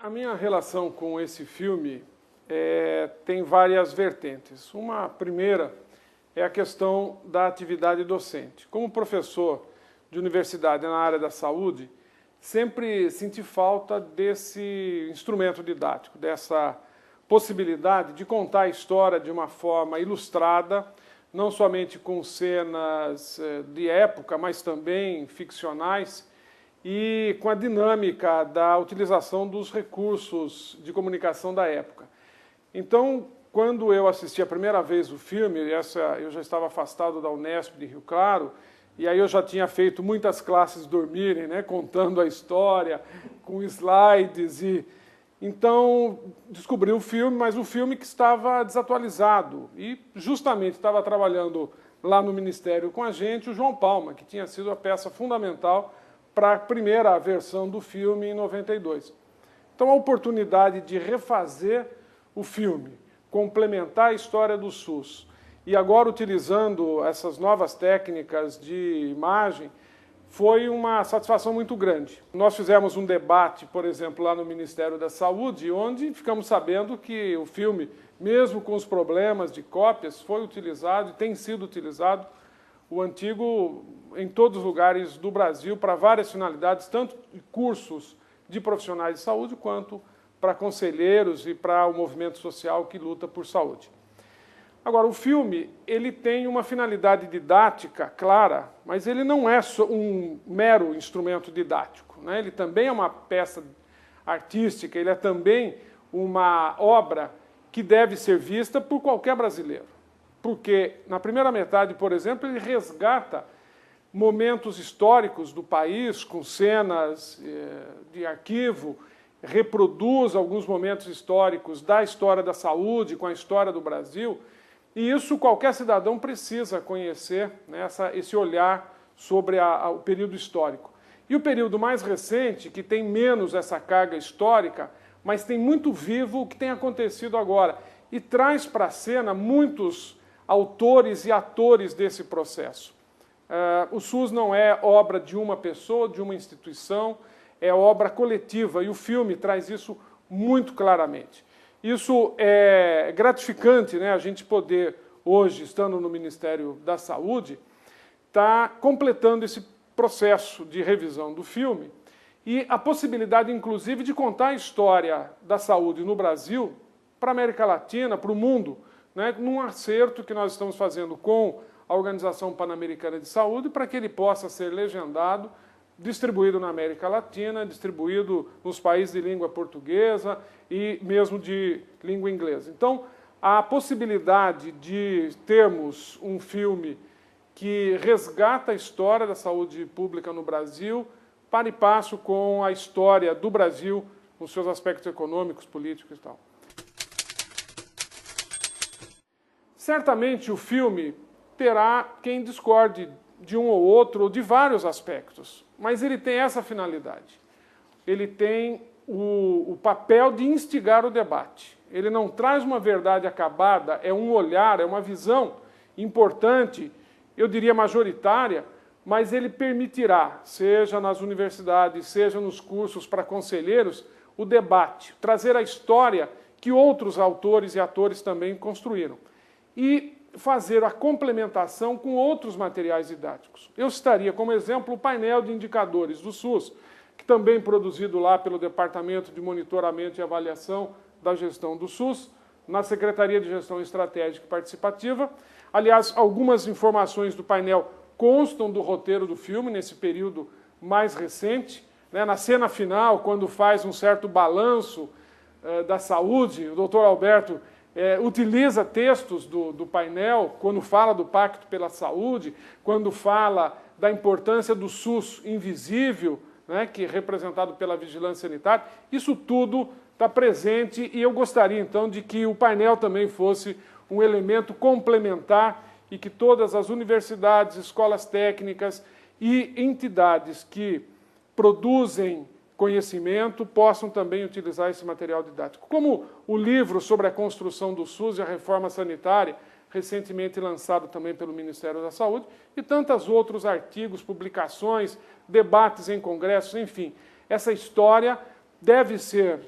A minha relação com esse filme tem várias vertentes. Uma primeira é a questão da atividade docente. Como professor de universidade na área da saúde, sempre senti falta desse instrumento didático, dessa possibilidade de contar a história de uma forma ilustrada, não somente com cenas de época, mas também ficcionais, e com a dinâmica da utilização dos recursos de comunicação da época. Então, quando eu assisti a primeira vez o filme, eu já estava afastado da Unesp de Rio Claro, e aí eu já tinha feito muitas classes dormirem, né, contando a história, com slides, então descobri o filme, mas o filme que estava desatualizado, e justamente estava trabalhando lá no Ministério com a gente o João Palma, que tinha sido a peça fundamental para a primeira versão do filme em 92. Então a oportunidade de refazer o filme, complementar a história do SUS, e agora utilizando essas novas técnicas de imagem, foi uma satisfação muito grande. Nós fizemos um debate, por exemplo, lá no Ministério da Saúde, onde ficamos sabendo que o filme, mesmo com os problemas de cópias, foi utilizado e tem sido utilizado o antigo em todos os lugares do Brasil para várias finalidades, tanto cursos de profissionais de saúde quanto para conselheiros e para o movimento social que luta por saúde. Agora, o filme ele tem uma finalidade didática clara, mas ele não é só um mero instrumento didático, né? Ele também é uma peça artística, ele é também uma obra que deve ser vista por qualquer brasileiro. Porque, na primeira metade, por exemplo, ele resgata momentos históricos do país, com cenas de arquivo, reproduz alguns momentos históricos da história da saúde, com a história do Brasil, e isso qualquer cidadão precisa conhecer, né, esse olhar sobre o período histórico. E o período mais recente, que tem menos essa carga histórica, mas tem muito vivo o que tem acontecido agora, e traz para a cena muitos autores e atores desse processo. O SUS não é obra de uma pessoa, de uma instituição, é obra coletiva, e o filme traz isso muito claramente. Isso é gratificante, né, a gente poder, hoje, estando no Ministério da Saúde, estar completando esse processo de revisão do filme e a possibilidade, inclusive, de contar a história da saúde no Brasil para a América Latina, para o mundo, né, num acerto que nós estamos fazendo com a Organização Pan-Americana de Saúde para que ele possa ser legendado, distribuído na América Latina, distribuído nos países de língua portuguesa e mesmo de língua inglesa. Então, a possibilidade de termos um filme que resgata a história da saúde pública no Brasil, para e passo com a história do Brasil, com seus aspectos econômicos, políticos e tal. Certamente o filme terá quem discorde de um ou outro, ou de vários aspectos, mas ele tem essa finalidade. Ele tem o papel de instigar o debate. Ele não traz uma verdade acabada, é um olhar, é uma visão importante, eu diria majoritária, mas ele permitirá, seja nas universidades, seja nos cursos para conselheiros, o debate, trazer a história que outros autores e atores também construíram. E fazer a complementação com outros materiais didáticos. Eu citaria como exemplo o painel de indicadores do SUS, que também produzido lá pelo Departamento de Monitoramento e Avaliação da Gestão do SUS, na Secretaria de Gestão Estratégica e Participativa. Aliás, algumas informações do painel constam do roteiro do filme, nesse período mais recente, né, na cena final, quando faz um certo balanço da saúde, o doutor Alberto utiliza textos do painel, quando fala do Pacto pela Saúde, quando fala da importância do SUS invisível, né, que é representado pela vigilância sanitária. Isso tudo está presente e eu gostaria, então, de que o painel também fosse um elemento complementar e que todas as universidades, escolas técnicas e entidades que produzem conhecimento possam também utilizar esse material didático. Como o livro sobre a construção do SUS e a reforma sanitária, recentemente lançado também pelo Ministério da Saúde, e tantos outros artigos, publicações, debates em congressos, enfim. Essa história deve ser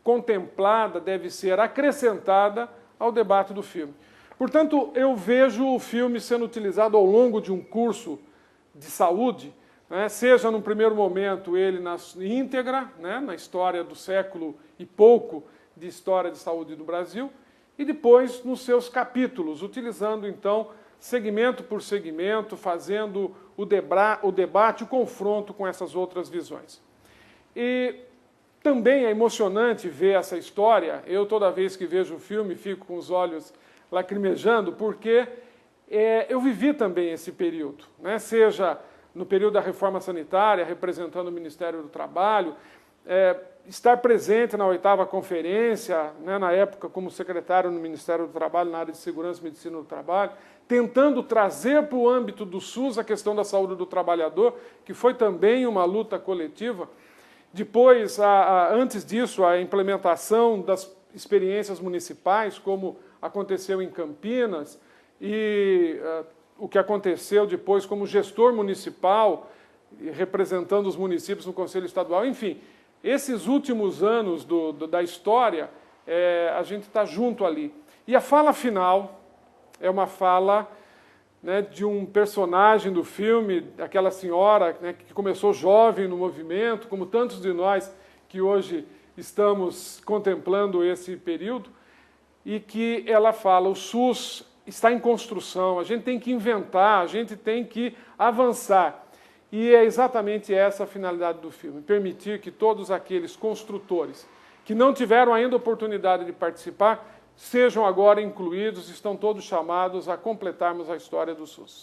contemplada, deve ser acrescentada ao debate do filme. Portanto, eu vejo o filme sendo utilizado ao longo de um curso de saúde, né, seja num primeiro momento ele na íntegra, né, na história do século e pouco de história de saúde do Brasil, e depois nos seus capítulos, utilizando então segmento por segmento, fazendo o debate, o confronto com essas outras visões. E também é emocionante ver essa história. Eu, toda vez que vejo o filme, fico com os olhos lacrimejando, porque eu vivi também esse período, né? Seja no período da reforma sanitária, representando o Ministério do Trabalho, estar presente na 8ª conferência, né, na época como secretário no Ministério do Trabalho, na área de Segurança e Medicina do Trabalho, tentando trazer para o âmbito do SUS a questão da saúde do trabalhador, que foi também uma luta coletiva. Depois, antes disso, a implementação das experiências municipais, como aconteceu em Campinas, e o que aconteceu depois como gestor municipal, representando os municípios no Conselho Estadual. Enfim, esses últimos anos da história, a gente está junto ali. E a fala final é uma fala, né, de um personagem do filme, aquela senhora, né, que começou jovem no movimento, como tantos de nós que hoje estamos contemplando esse período, e que ela fala: o SUS está em construção, a gente tem que inventar, a gente tem que avançar. E é exatamente essa a finalidade do filme, permitir que todos aqueles construtores que não tiveram ainda oportunidade de participar, sejam agora incluídos, estão todos chamados a completarmos a história do SUS.